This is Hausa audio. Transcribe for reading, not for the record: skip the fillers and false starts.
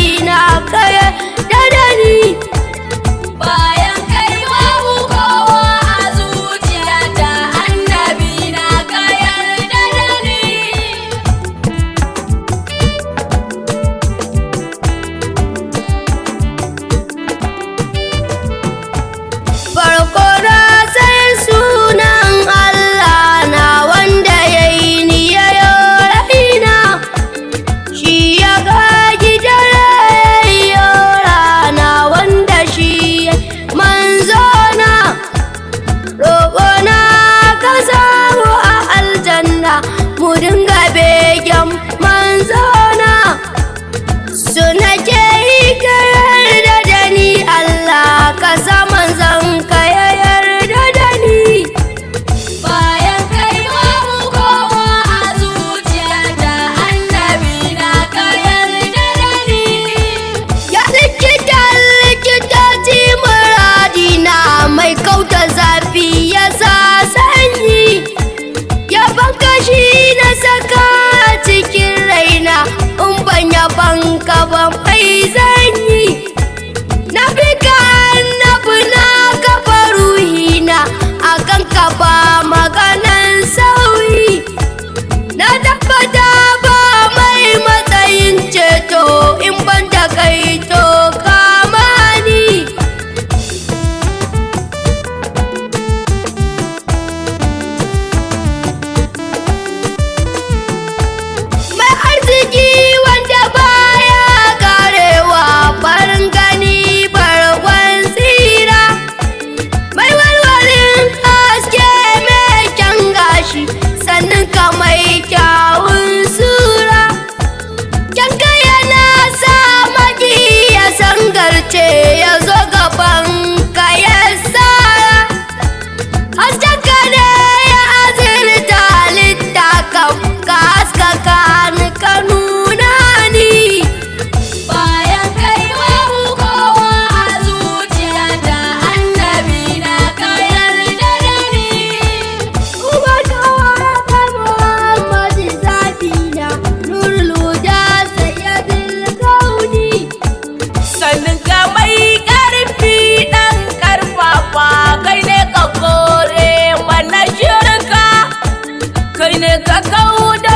annabi na ka yarda da ni. Bayan kai babu kowa a zuciyata, annabi na ka yarda da ni. Farko na sai sunan Allah na wanda ya yi ni ya yi raina, shi ya gaji dare ya yi rana, wanda shi ya manzo na. Roƙona ka samu a aljanna, mu dinga begen manzo na. Su nake yi ka yarda da ni, Allah ka sa manzon ka ya yarda da ni. Bayan kai babu kowa a zuciyata, annabi na ka yarda da ni. Ya likitoci muradina, mai kauta zafi ya sa sanyi, ya banka shi na saka cikin raina, in ban yaban ka ban mai zanyi. Na fi ka annabi na kafa ruhina, a kan ka ba maganan sauyi. Na tabbata ba mai matsayin ceto in ban da kai, to kama ni. Mai arziki wanda baya karewa, farin gani barwan tsira, mai walwalin haske mai kyan gashi, sannan ka mai kyawun sura. Kyanka yana sa maki ya sangarce, ya zo gaban ka ya tsara. Haskenka ne ya azurta halitta kam, ka haskaka ni ka nuna ni. Bayan kai babu kowa a zuciyata, annabi na ka yarda da ni. Uba kowa ta Muhammadu zabina, nurul huda sayyidul kauni. Sannan ka mai ƙarfi ɗan ƙarfafa, kai ne ka kore mana shirka, kai ne ka kauda